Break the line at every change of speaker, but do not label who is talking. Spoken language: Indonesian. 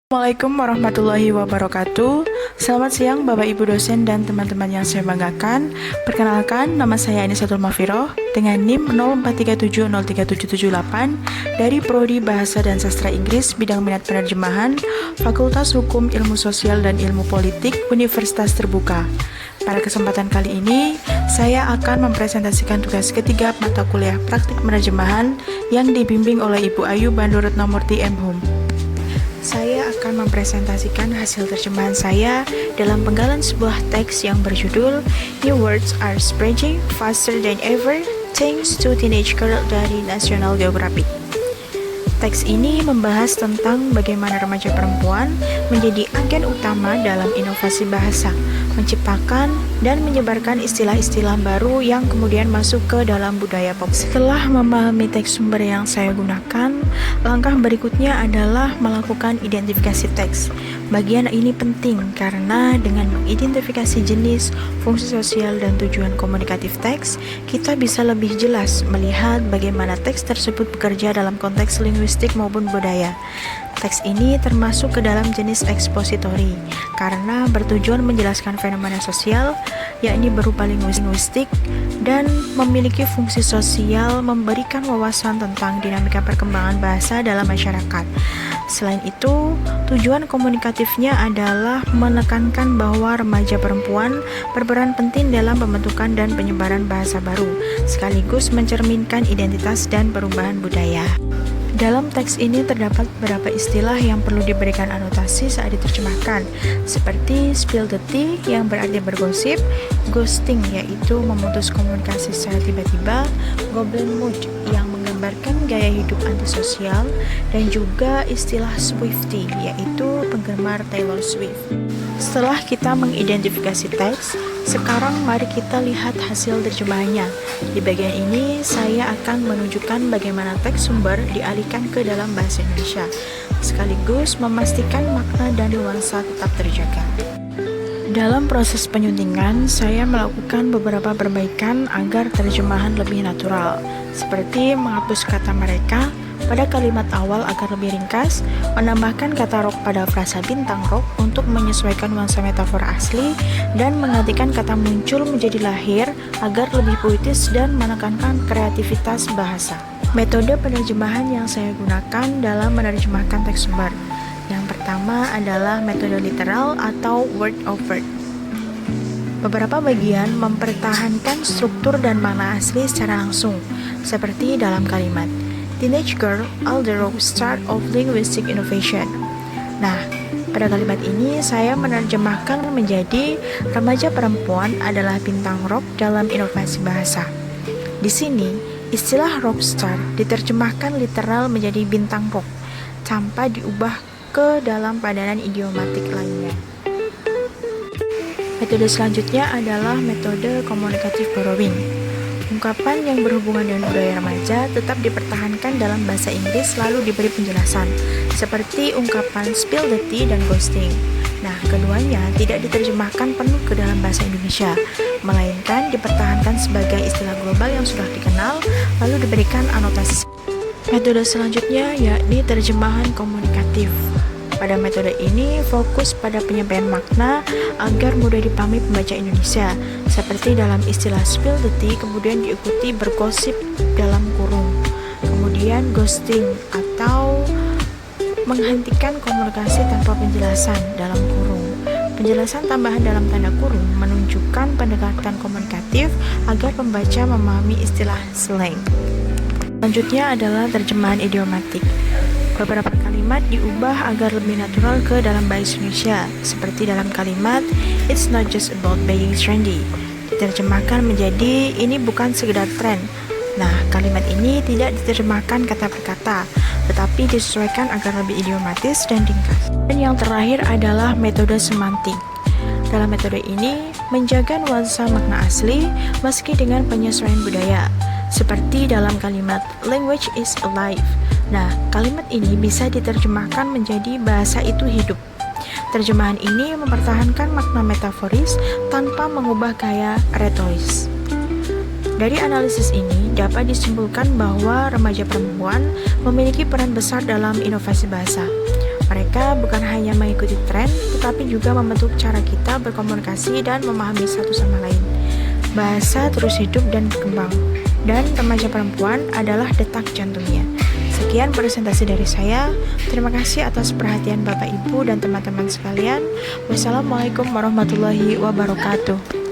Assalamualaikum warahmatullahi wabarakatuh. Selamat siang Bapak Ibu dosen dan teman-teman yang saya banggakan. Perkenalkan, nama saya Anisatul Mafiroh dengan NIM 0437037778 dari Prodi Bahasa dan Sastra Inggris bidang minat penerjemahan Fakultas Hukum Ilmu Sosial dan Ilmu Politik Universitas Terbuka. Pada kesempatan kali ini, saya akan mempresentasikan tugas ketiga mata kuliah praktik penerjemahan yang dibimbing oleh Ibu Ayu Bandur Retnamurti M.Hum. Saya akan mempresentasikan hasil terjemahan saya dalam penggalan sebuah teks yang berjudul New Words Are Spreading Faster Than Ever Thanks to Teenage Girl dari National Geographic. Teks ini membahas tentang bagaimana remaja perempuan menjadi agen utama dalam inovasi bahasa, menciptakan dan menyebarkan istilah-istilah baru yang kemudian masuk ke dalam budaya pop. Setelah memahami teks sumber yang saya gunakan, langkah berikutnya adalah melakukan identifikasi teks. Bagian ini penting karena dengan mengidentifikasi jenis, fungsi sosial, dan tujuan komunikatif teks, kita bisa lebih jelas melihat bagaimana teks tersebut bekerja dalam konteks linguistik maupun budaya. Teks ini termasuk ke dalam jenis ekspositori karena bertujuan menjelaskan fenomena sosial, yakni berupa linguistik, dan memiliki fungsi sosial memberikan wawasan tentang dinamika perkembangan bahasa dalam masyarakat. Selain itu, tujuan komunikatifnya adalah menekankan bahwa remaja perempuan berperan penting dalam pembentukan dan penyebaran bahasa baru, sekaligus mencerminkan identitas dan perubahan budaya. Dalam teks ini terdapat beberapa istilah yang perlu diberikan anotasi saat diterjemahkan, seperti spill the tea yang berarti bergosip, ghosting yaitu memutus komunikasi secara tiba-tiba, goblin mood yang menggambarkan gaya hidup antisosial, dan juga istilah Swiftie yaitu penggemar Taylor Swift. Setelah kita mengidentifikasi teks, sekarang mari kita lihat hasil terjemahannya. Di bagian ini, saya akan menunjukkan bagaimana teks sumber dialihkan ke dalam bahasa Indonesia, sekaligus memastikan makna dan nuansa tetap terjaga. Dalam proses penyuntingan, saya melakukan beberapa perbaikan agar terjemahan lebih natural, seperti menghapus kata mereka pada kalimat awal agar lebih ringkas, menambahkan kata rok pada frasa bintang rok untuk menyesuaikan nuansa metafora asli, dan menggantikan kata muncul menjadi lahir agar lebih puitis dan menekankan kreativitas bahasa. Metode penerjemahan yang saya gunakan dalam menerjemahkan teks sumber. Yang pertama adalah metode literal atau word of word. Beberapa bagian mempertahankan struktur dan makna asli secara langsung, seperti dalam kalimat Teenage Girl, all the rock start of linguistic innovation. Nah, pada kalimat ini saya menerjemahkan menjadi remaja perempuan adalah bintang rock dalam inovasi bahasa. Di sini, istilah rockstar diterjemahkan literal menjadi bintang rock tanpa diubah ke dalam padanan idiomatik lainnya. Metode selanjutnya adalah metode komunikatif borrowing. Ungkapan yang berhubungan dengan budaya remaja tetap dipertahankan dalam bahasa Inggris lalu diberi penjelasan, seperti ungkapan spill the tea dan ghosting. Nah, keduanya tidak diterjemahkan penuh ke dalam bahasa Indonesia, melainkan dipertahankan sebagai istilah global yang sudah dikenal, lalu diberikan anotasi. Metode selanjutnya yakni terjemahan komunikatif. Pada metode ini fokus pada penyampaian makna agar mudah dipahami pembaca Indonesia, seperti dalam istilah spill the tea kemudian diikuti bergosip dalam kurung, kemudian ghosting atau menghentikan komunikasi tanpa penjelasan dalam kurung. Penjelasan tambahan dalam tanda kurung menunjukkan pendekatan komunikatif agar pembaca memahami istilah slang. Selanjutnya adalah terjemahan idiomatik. Beberapa kalimat diubah agar lebih natural ke dalam bahasa Indonesia, seperti dalam kalimat It's not just about being trendy. Diterjemahkan menjadi ini bukan sekedar tren. Nah, kalimat ini tidak diterjemahkan kata per kata, tetapi disesuaikan agar lebih idiomatis dan ringkas. Dan yang terakhir adalah metode semantik. Dalam metode ini, menjaga nuansa makna asli meski dengan penyesuaian budaya, seperti dalam kalimat language is alive. Nah, kalimat ini bisa diterjemahkan menjadi bahasa itu hidup. Terjemahan ini mempertahankan makna metaforis tanpa mengubah gaya retoris. Dari analisis ini dapat disimpulkan bahwa remaja perempuan memiliki peran besar dalam inovasi bahasa. Mereka bukan hanya mengikuti tren, tetapi juga membentuk cara kita berkomunikasi dan memahami satu sama lain. Bahasa terus hidup dan berkembang, dan remaja perempuan adalah detak jantungnya. Sekian presentasi dari saya. Terima kasih atas perhatian Bapak, Ibu, dan teman-teman sekalian. Wassalamualaikum warahmatullahi wabarakatuh.